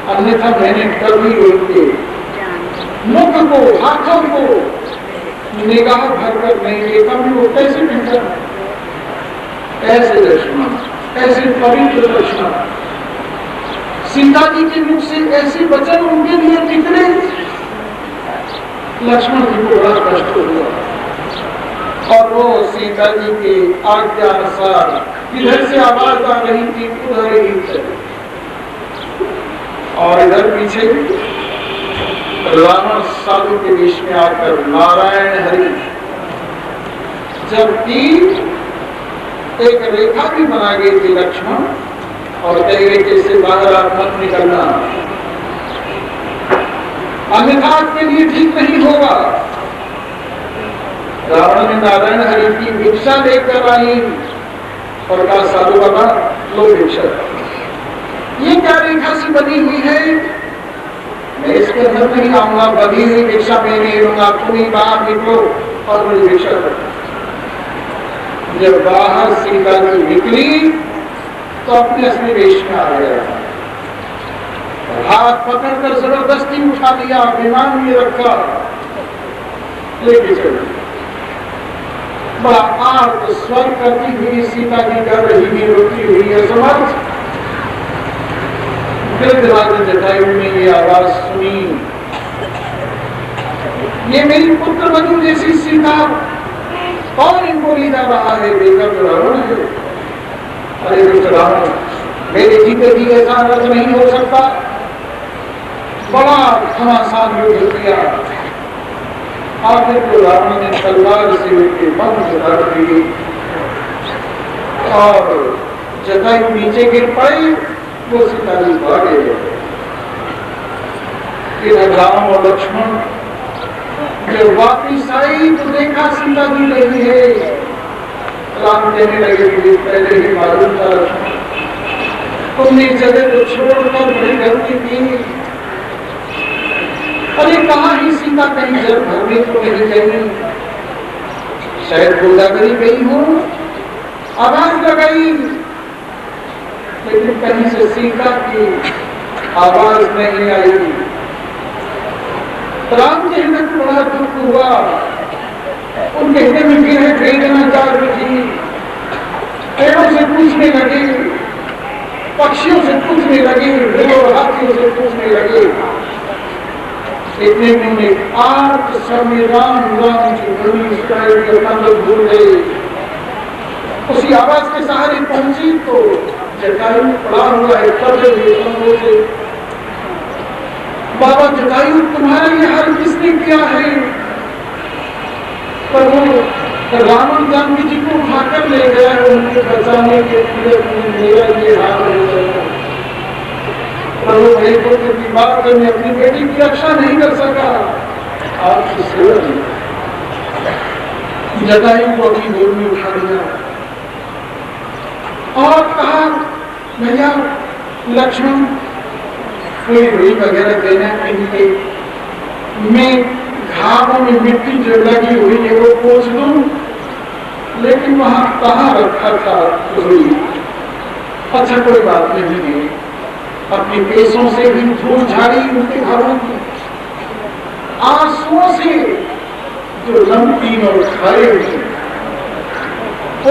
अन्यथा मैंने कभी उनके मुख को हाथों को निगाह भरकर नहीं देखा, मैं वो कैसे पहचान? ऐसे लक्ष्मण, ऐसे पवित्र लक्ष्मण, सीता जी के मुख से ऐसे वचन उनके लिए निकले, लक्ष्मण जी को बड़ा कष्ट हुआ। और वो सीता जी के आज्ञा अनुसार इधर से आवाज आ रही थी, उधर ही चले, और इधर पीछे रावण साधु के बीच में आकर नारायण हरि, जबकि एक रेखा भी बना गई थी लक्ष्मण, और कई रेखे से बाहर आप मत निकलना, अन्यथा आपके लिए ठीक नहीं होगा। रावण ने नारायण हरि की भिक्षा लेकर आई और कहा साधु बाबा लो भिक्षा। ये क्या रेखा से बनी हुई है, मैं इसके अंदर नहीं आऊंगा, बधी हुई भिक्षा मैं नहीं लूंगा, तुम ही बाहर निकलो और मुझे भिक्षा करो। जब बाहर सीता जी निकली तो अपने असली वेश में आ गया, हाथ पकड़कर जबरदस्ती उठा लिया, विमान में रखा, लेके चल। बड़ा आर्त स्वर करती हुई सीता जी कर रही है, रोती हुई असमर्थ। जटायु ने ये आवाज सुनी, ये मेरी पुत्र बधू जैसी सीता, कौन इनको ले जा रहा है? देखकर तो रावण है। अरे रावण, मेरे जीते जी ऐसा रथ नहीं हो सकता। बड़ा घमासान युद्ध किया, आखिर तो रावण ने तलवार से उनके पंख काट दिए और जटायु नीचे गिर पड़े, वो सीता जी भागे। इधर राम और लक्ष्मण जब वापिस आई तो देखा सीता जी नहीं है। राम कहने लगे कि पहले ही मालूम था तुमने जगह को छोड़कर बड़ी गलती की। अरे कहाँ ही सीता कहीं जल भरने को नहीं गई, शायद गोदावरी गई हो, आवाज लगाई, लेकिन कहीं से सीता की आवाज नहीं आई। राम के हृदय को बड़ा दुख हुआ, उनके हृदय में गहरी वेदना जाग उठी। पेड़ों से पूछने लगे, पक्षियों से पूछने लगे, हाथियों से पूछने लगे। इतने में उन्हें आर्त समय राम राम की ध्वनि सुनाई दी, मतलब भूल गए। उसी आवाज के सहारे पहुंची तो जटायु पड़ा हुआ है कब्र से। बाबा जटायु, तुम्हारा ये हाल किसने किया है? पर वो रावण जानकी जी को उठाकर ले गया है, उनके बचाने के लिए मेरा ये हाल है। प्रभु भाई पुत्र की बात में अपनी बेटी की रक्षा नहीं कर सका, आपकी सेवा नहीं। जटायु को अपनी गोद में उठा लिया और कहा, भैया लक्ष्मण कोई रोई वगैरह देना इनके, मैं घावों में मिट्टी जो लगी हुई है वो पोंछ दूं, लेकिन वहां कहाँ रखा था रोई? अच्छा कोई बात नहीं, अपने केसों से भी धूल झाड़ी उनके घरों की, आंसुओं से जो नमकीन और खाए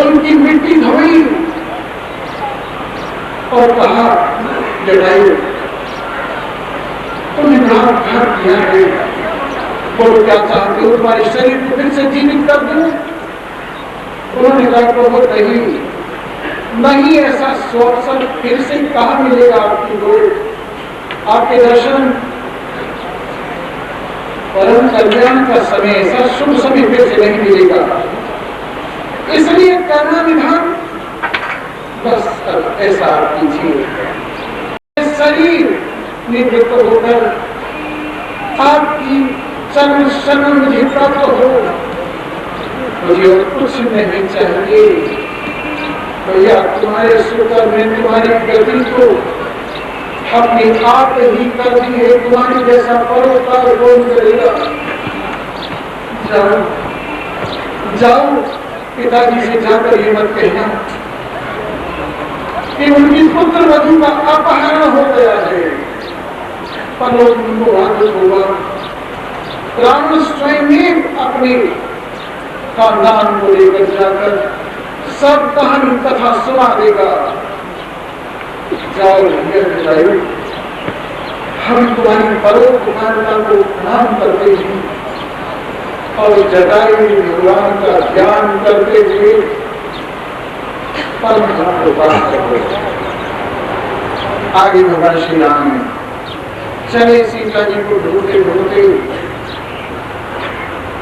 उनकी मिट्टी धोई और कहा, जटायु तुमने बड़ा घर किया है, बोलो क्या चाहते हो, तुम्हारे शरीर को फिर से जीवित कर दूं? उन्होंने कहा, प्रभु नहीं, ऐसा अवसर फिर से कहाँ मिलेगा आपकी गोद, आपके दर्शन, परम कल्याण का समय, ऐसा शुभ समय फिर से नहीं मिलेगा। इसलिए करना विधान बस ऐसा कीजिए, शरीर निवृत्त होकर आपकी चरण शरण मुझे प्राप्त हो, मुझे और कुछ नहीं चाहिए। भैया तुम्हारे सुकर में तुम्हारी गति को अपने आप ही कर दी है, तुम्हारी जैसा परोपकार कौन करेगा? जाओ जाओ, पिताजी से जाकर ये मत कहना कि उनकी पुत्र वधु का अपहरण हो गया है, पर उनको आदत होगा। रावण स्वयं अपने खानदान को लेकर जाकर सब कहानी कथा सुना देगा। जाओ जटायु, हम तुम्हारी परोपकारिता को प्रणाम करते हैं और जटायु भगवान का ध्यान करते हुए परम धाम को प्राप्त करते। आगे भगवान श्री राम चले सीता जी को ढूंढते ढूंढते,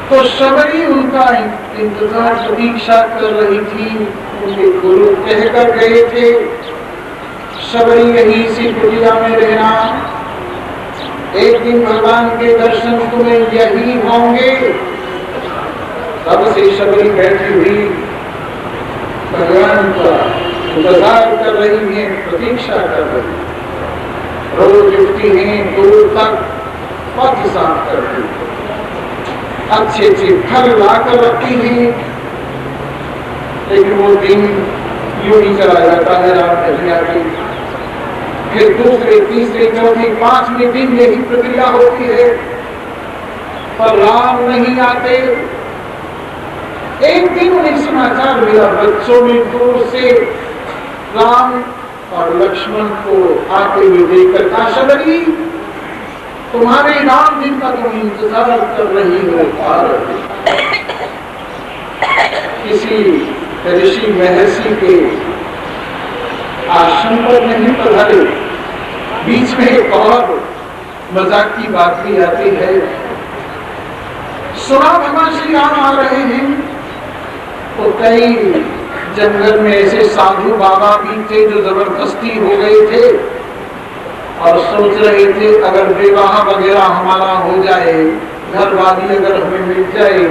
तो शबरी उनका इंतजार प्रतीक्षा कर रही थी। उनके गुरु कहकर गए थे, शबरी यही सी कुटिया में रहना, एक दिन भगवान के दर्शन तुम्हें यही होंगे। तब से शबरी बैठी हुई भगवान का इंतजार कर रही है, प्रतीक्षा कर रही है। रोज उठती हैं, दूर तक पथ साफ करती है, अच्छे अच्छे फल लाकर रखती हैं, लेकिन वो दिन यूं ही चला जाता है। रात ढल जाती, फिर दूसरे तीसरे चौथे पांचवें दिन यही प्रक्रिया होती है, पर राम नहीं आते। एक दिन उन्हें समाचार मिला, बच्चों में दूर से राम और लक्ष्मण को आते हुए देखकर कहा, शबरी तुम्हारे राम दिन का तुम इंतजार कर रही हो, किसी ऋषि महर्षि के आश्रम पर नहीं पधारे। बीच में एक और मजाक की बात भी आती है। सुना भगवान श्री राम आ रहे हैं, तो कई जंगल में ऐसे साधु बाबा भी थे जो जबरदस्ती हो गए थे और सोच रहे थे अगर विवाह वगैरह हमारा हो जाए, घर वाली अगर हमें मिल जाए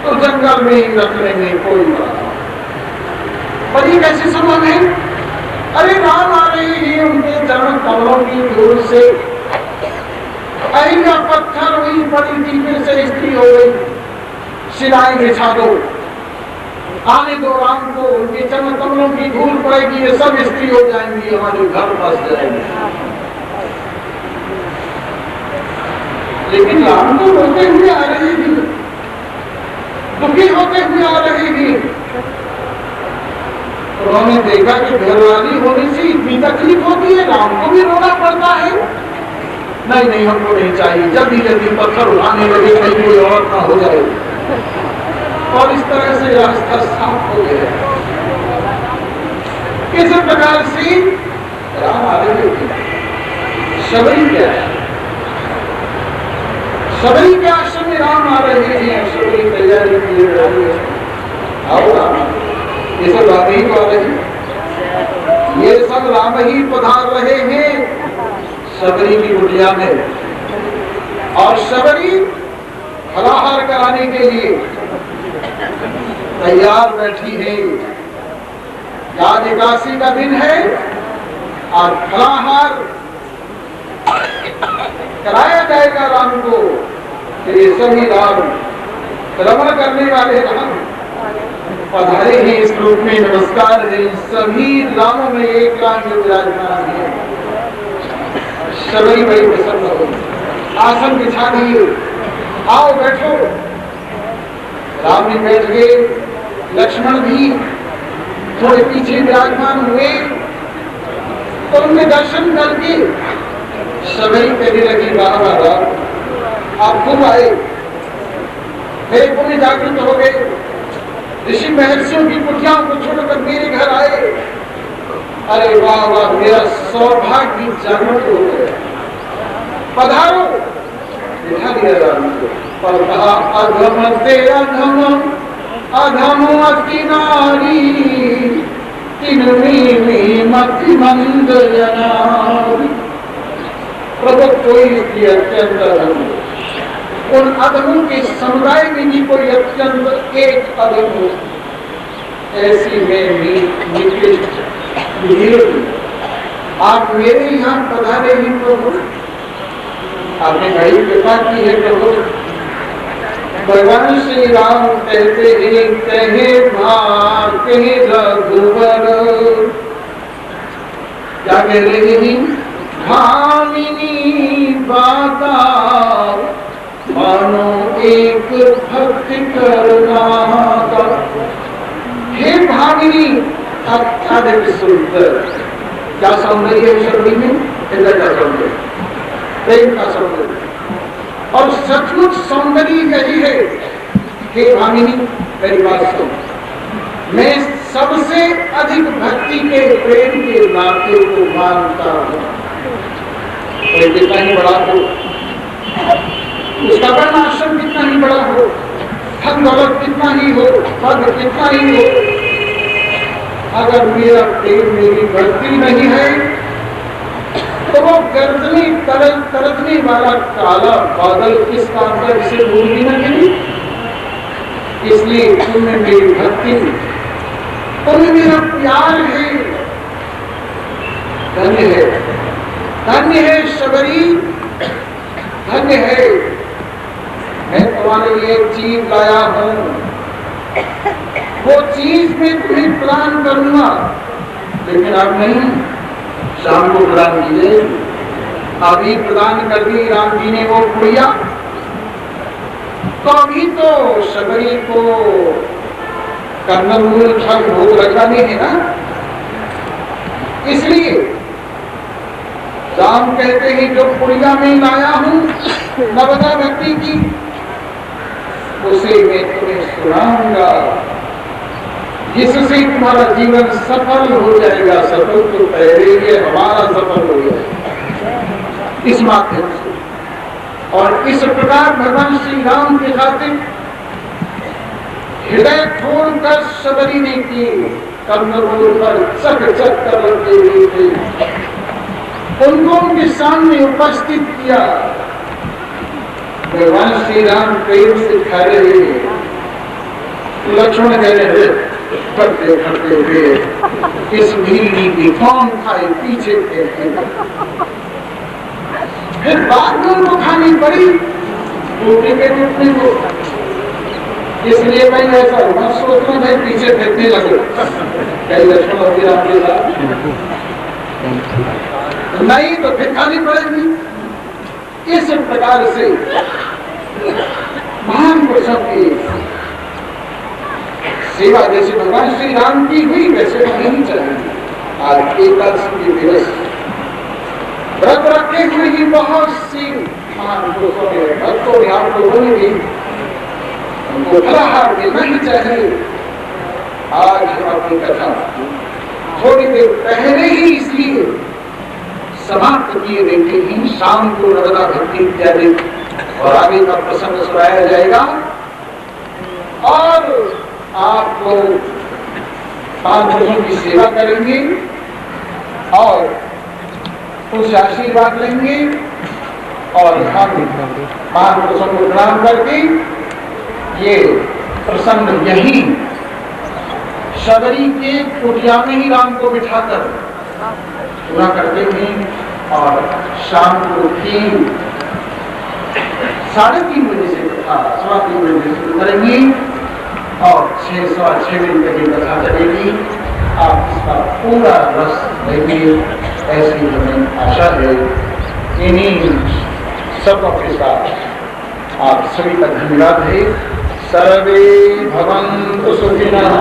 तो जंगल में ही रख लेंगे, कोई बात नहीं। पर ये कैसे संभव है? अरे राम आ रहे हैं, उनके चरण कमलों की धूल से अहिल्या पत्थर हुई, बड़ी दीपे से स्त्री हो गई, सिलाई बिछा दो, आने दो राम को, उनके चरण कमलों की धूल पड़ेगी, ये सब स्त्री हो जाएंगी, हमारे घर बस जाएंगे। लेकिन राम तो रोते हुए आ रही थी, दुखी होते हुए आ रही थी। उन्होंने देखा कि घरवाली होने से इतनी तकलीफ होती है, राम को भी रोना पड़ता है। नहीं नहीं, हमको नहीं चाहिए, जल्दी जल्दी पत्थर उठाने लगे, कहीं कोई और ना हो जाए। और इस तरह से रास्ता साफ हो गया। इस प्रकार से राम आ रहे थे। शबरी क्या है, शबरी के आश्रम में राम आ रहे हैं, शबरी तैयारी किए रहे हैं। आओ राम, ये सब राम ही आ रहे हैं, ये सब राम ही पधार रहे हैं शबरी की कुटिया में। और शबरी फलाहार कराने के लिए तैयार बैठी है। आज एकादशी का दिन है और फलाहार कराया जाएगा राम को। ये सभी राम, श्रवण करने वाले राम पधारे हैं इस रूप में। नमस्कार है, सभी रामों में एक राम जो विराजमान है। शबरी बड़ी प्रसन्न हो, आसन बिछा दिए, आओ बैठो। राम भी बैठ गए, लक्ष्मण भी थोड़े पीछे विराजमान हुए। तो उनके दर्शन करके शबरी कहने लगी, बाबा आप खूब आए, मेरे पुण्य जागृत हो गए, ऋषि महर्षियों की कुटियाओं को छोड़कर मेरे घर आए। अरे वाह वाह, मेरा सौभाग्य जागृत हो गया, पधारो। बिठा दिया राम को और कहा, अधम से अधम अधम अति नारी, तिनमी मति मंद जनारी। प्रभु कोई भी अत्यंत अधम, उन अधमों के समुदाय में भी कोई अत्यंत एक अधम हो, ऐसी में निकृष्ट आप मेरे यहाँ पधारे ही प्रभु, आपने बड़ी कृपा की है प्रभु। भगवान श्री राम कहते हैं, कहे भार कहे रघुवर, क्या कह रहे हैं? भामिनी बाता मानो एक भक्ति करना। हे भामिनी, अत्यधिक सुंदर, क्या सौंदर्य है शबरी में, इधर का सौंदर्य, प्रेम का सौंदर्य। और सचमुच सौंदर्य यही है। हे भामिनी, मेरी बात सुन, मैं सबसे अधिक भक्ति के प्रेम के नाते को मानता हूँ। कोई कितना ही बड़ा हो, उसका वर्णाश्रम कितना ही बड़ा हो, धन दौलत कितना ही हो, पद कितना ही हो, अगर मेरा प्रेम मेरी भक्ति नहीं है तो वो गर्जने तरसने वाला काला बादल किस काम का, जिसे भूल भी न गिरी। इसलिए तुम्हें मेरी भक्ति, तुम्हें मेरा प्यार है। धन्य है, धन्य है शबरी, धन्य है। मैं तुम्हारे लिए एक चीज लाया हूं, वो चीज मैं तुम्हें प्रदान करूंगा, लेकिन अब नहीं, शाम को प्रदान कीजिए। अभी प्रदान कर दी राम जी ने वो पुड़िया, तो अभी तो शबरी को कंदमूल फल भोग लगाने है ना। इसलिए राम कहते हैं, जो पुड़िया में लाया हूं नवदा भक्ति की, उसे मैं तुम्हें सुनाऊंगा, जिससे तुम्हारा जीवन सफल हो जाएगा। सफल तो पहले ही हमारा सफल हो जाएगा इस माध्यम से। और इस प्रकार भगवान श्री राम के खातिर हृदय खोलकर शबरी ने की, कंदमूल पर चक चक कर लगे हुए थे, उनको उनके सामने उपस्थित किया। भगवान श्री राम प्रेम से खा रहे हैं, लक्ष्मण कह रहे हैं, करते करते हुए इस नीली की कौन खाए, पीछे फिर बाद में उनको खानी पड़ी टूटने के टूटने को। इसलिए मैं ऐसा मत सोचना भाई पीछे फेंकने लगे कई लक्ष्मण होगी आपके साथ, नहीं तो फिर खानी पड़ेगी। इस प्रकार से महान पुरुषों की सेवा जैसे भगवान श्री राम की हुई वैसे नहीं चाहिए। आज एकादशी के दिवस व्रत रखे हुए ही बहुत सी महान पुरुषों के भक्तों ने आप लोगों ने भी उनको फलाहार देना ही चाहिए। आज हम अपनी कथा थोड़ी देर पहले ही इसलिए समाप्त किए देते हैं। शाम को नर्मदा भक्ति इत्यादि और आगे का प्रसंग सुनाया जाएगा और आप लोग पांच पुरुषों की सेवा करेंगे और कुछ आशीर्वाद लेंगे और हम पांच पुरुषों को प्रणाम करके ये प्रसंग यही शबरी के कुटिया में ही राम को बिठाकर पूरा करते हैं और शाम को 3-3:30 बजे से कथा 3:15 बजे से शुरू करेंगे और 6-6:15 बजे तक ये कथा चलेगी। आप इसका पूरा रस लेंगे ऐसी हमें आशा है। इन्हीं सबों के साथ आप सभी का धन्यवाद है। सर्वे भवन्तु सुखिनः,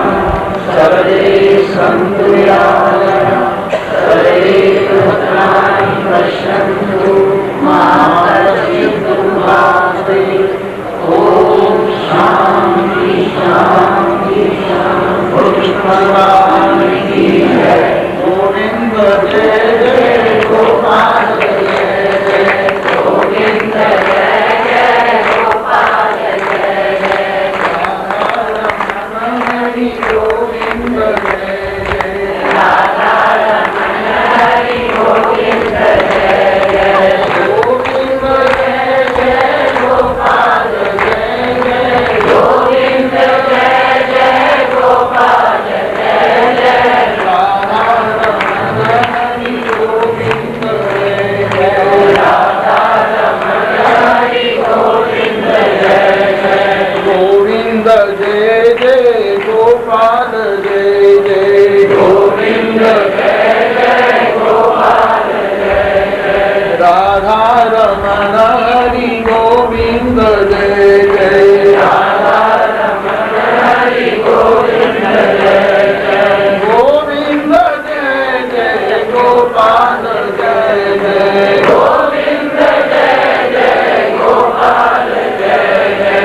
सर्वे सन्तु निरामयाः, सर्वे भद्राणि पश्यन्तु मा कश्चित् दुःखात्। ओम शांति शांति शांति। भगवान की जय। गोविंद जय जय गोपाल जय जय गोविंद जय जय गोपाल जय जय राधा रमण हरि गोविंद जय जय राधा रमण हरि गोविंद जय जय गोविंद जय जय गोपाल जय जय गोविंद जय जय गोपाल जय जय राधा रमण हरि गोविंद जय जय राधा रमण हरि गोविंद जय जय गोविंद जय जय गोपाल जय जय गोविंद जय जय गोपाल जय जय राधा रमण हरि गोविंद जय जय राधा रमण हरि गोविंद जय जय गोविंद जय जय गोपाल जय जय गोविंद जय जय गोपाल जय जय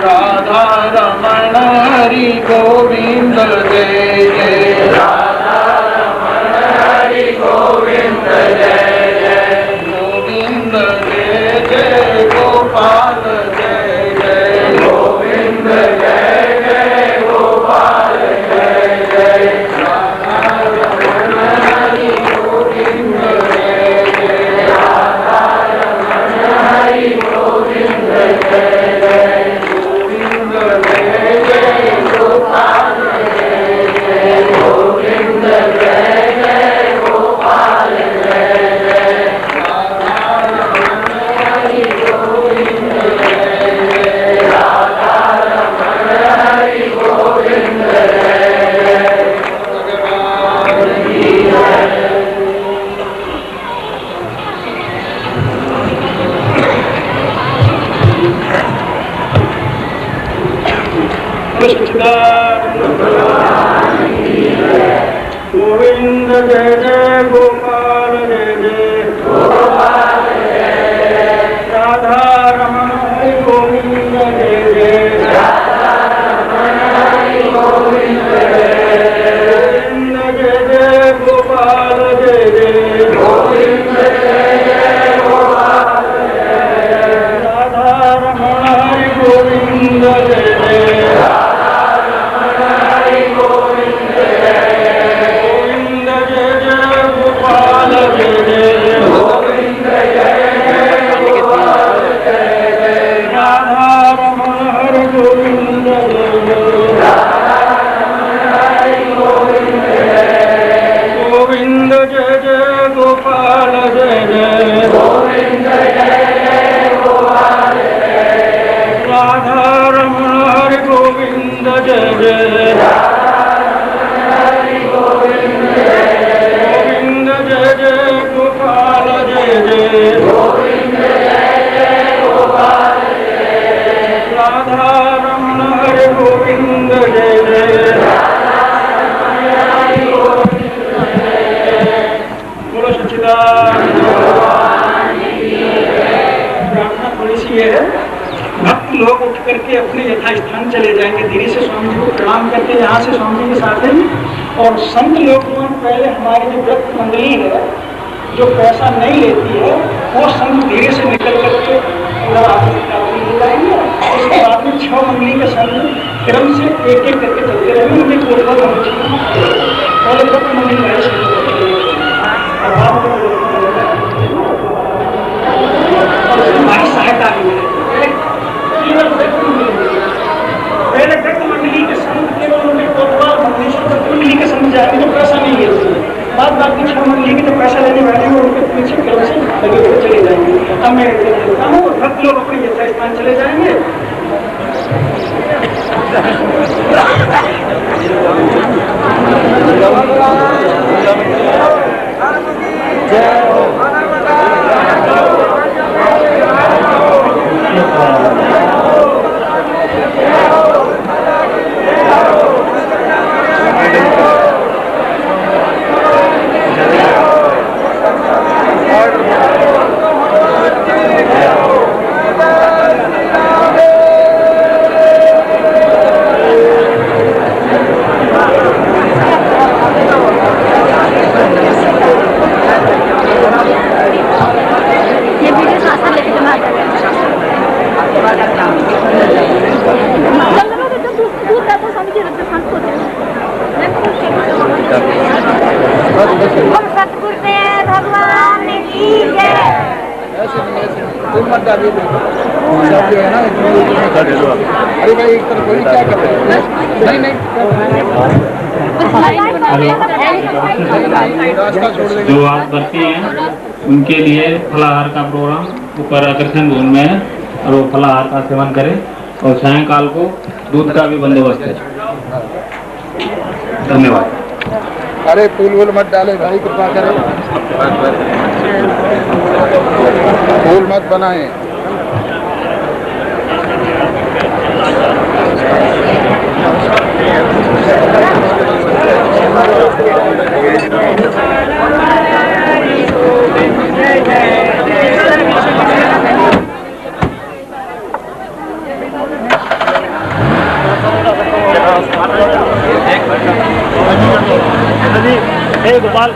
राधा रमण हरि गोविंद जय जय राधा रमण हरि गोविंद जय जय गोविंद जय जय गोपाल जय जय गोविंद जय जय गोपाल जय जय राधा रमण हरि गोविंद जय जय राधा रमण हरि गोविंद जय जय गोविंद जय जय गोपाल जय जय गोविंद जय जय गोपाल जय जय राधा रमण हरि गोविंद जय जय राधा रमण हरि गोविंद जय जय भगवान की जय। गोविंद जय जय गोपाल जय जय गोपाल जय जय राधा रमण हरि गोविंद जय जय राधा रमण हरि गोविंद जय जय गोविंद जय जय गोपाल जय जय गोविंद जय जय गोपाल जय जय राधा रमण हरि गोविंद जय जय राधा ये है, भक्त लोग उठ करके अपने यथास्थान चले जाएंगे, धीरे से स्वामी जी को प्रणाम करके यहाँ से स्वामी जी के साथ ही। और संत लोग पहले हमारी जो व्रत मंडली है जो पैसा नहीं लेती है वो संत धीरे से निकल करके ले जाएंगे। उसके बाद में 6 मंडली के संत क्रम से एक एक करके चलते रहेंगे। उनके पहले व्रत मंडली हमारी सहायता पहले व्रत मंडली के संत केवल उनके कोतवाल मंडली के संत जाएंगे जो पैसा नहीं लेते। बाद बाकी 6 मंडली की जो पैसा लेने वाले हैं उनके पीछे क्रम से लगे हुए चले जाएंगे। अब मैं देता हूँ भक्त लोग अपने यथास्थान चले जाएंगे। भगवान की जय। अरे भाई एक तरफ क्या कर रहे हैं? नहीं जो आप करती हैं उनके लिए फलाहार का प्रोग्राम ऊपर आकर्षण भवन में है और वो फलाहार का सेवन करें और सायंकाल को दूध का भी बंदोबस्त है। धन्यवाद। अरे फूल वूल मत डाले भाई, कृपा करें, फूल मत बनाए। गोपाल